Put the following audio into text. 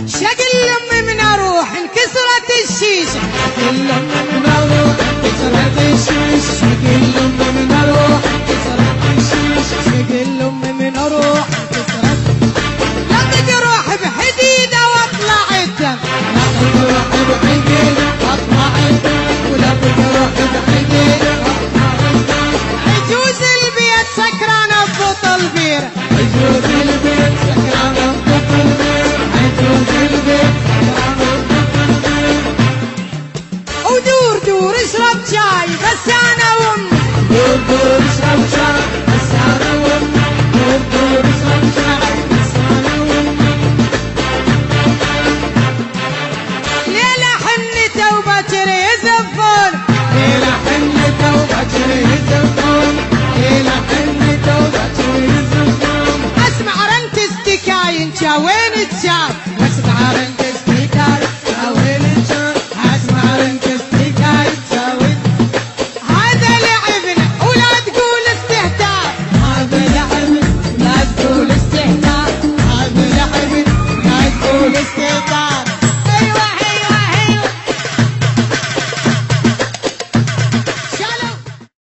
شكل لما من اروح انكسرت الشيشه، شكل لما من اروح انكسرت الشيشه، شكل لما من اروح انكسرت الشيشه، شكل لما من اروح انكسرت. لقيت روحي بحديده واطلع الدم، لقيت روحي بحديده واطلع الدم، ولقيت روحي بحديده واطلع الدم. عجوز البيت سكرانه ببطل بيره، عجوز البيت سكرانه ببطل بيره، عجوز البيت سكرانه ببطل بيره. ودور دور اشرب شاي بس انا وامي، دور دور اشرب شاي بس انا وامي، دور دور اشرب شاي بس انا وامي. ليلة حنته وبكر يزفون، ليلة حنته وبكر يزفون، ليلة حنته وبكر يزفون. اسمع رنت استكاين وين تشاف، اسمع رنت استكاين وين تشاف، اسمع رنت استكاين وين. هذا لعبنا ولا تقول استهتار، هذا لعب لا تقول استهتار، هذا لعب لا تقول استهتار.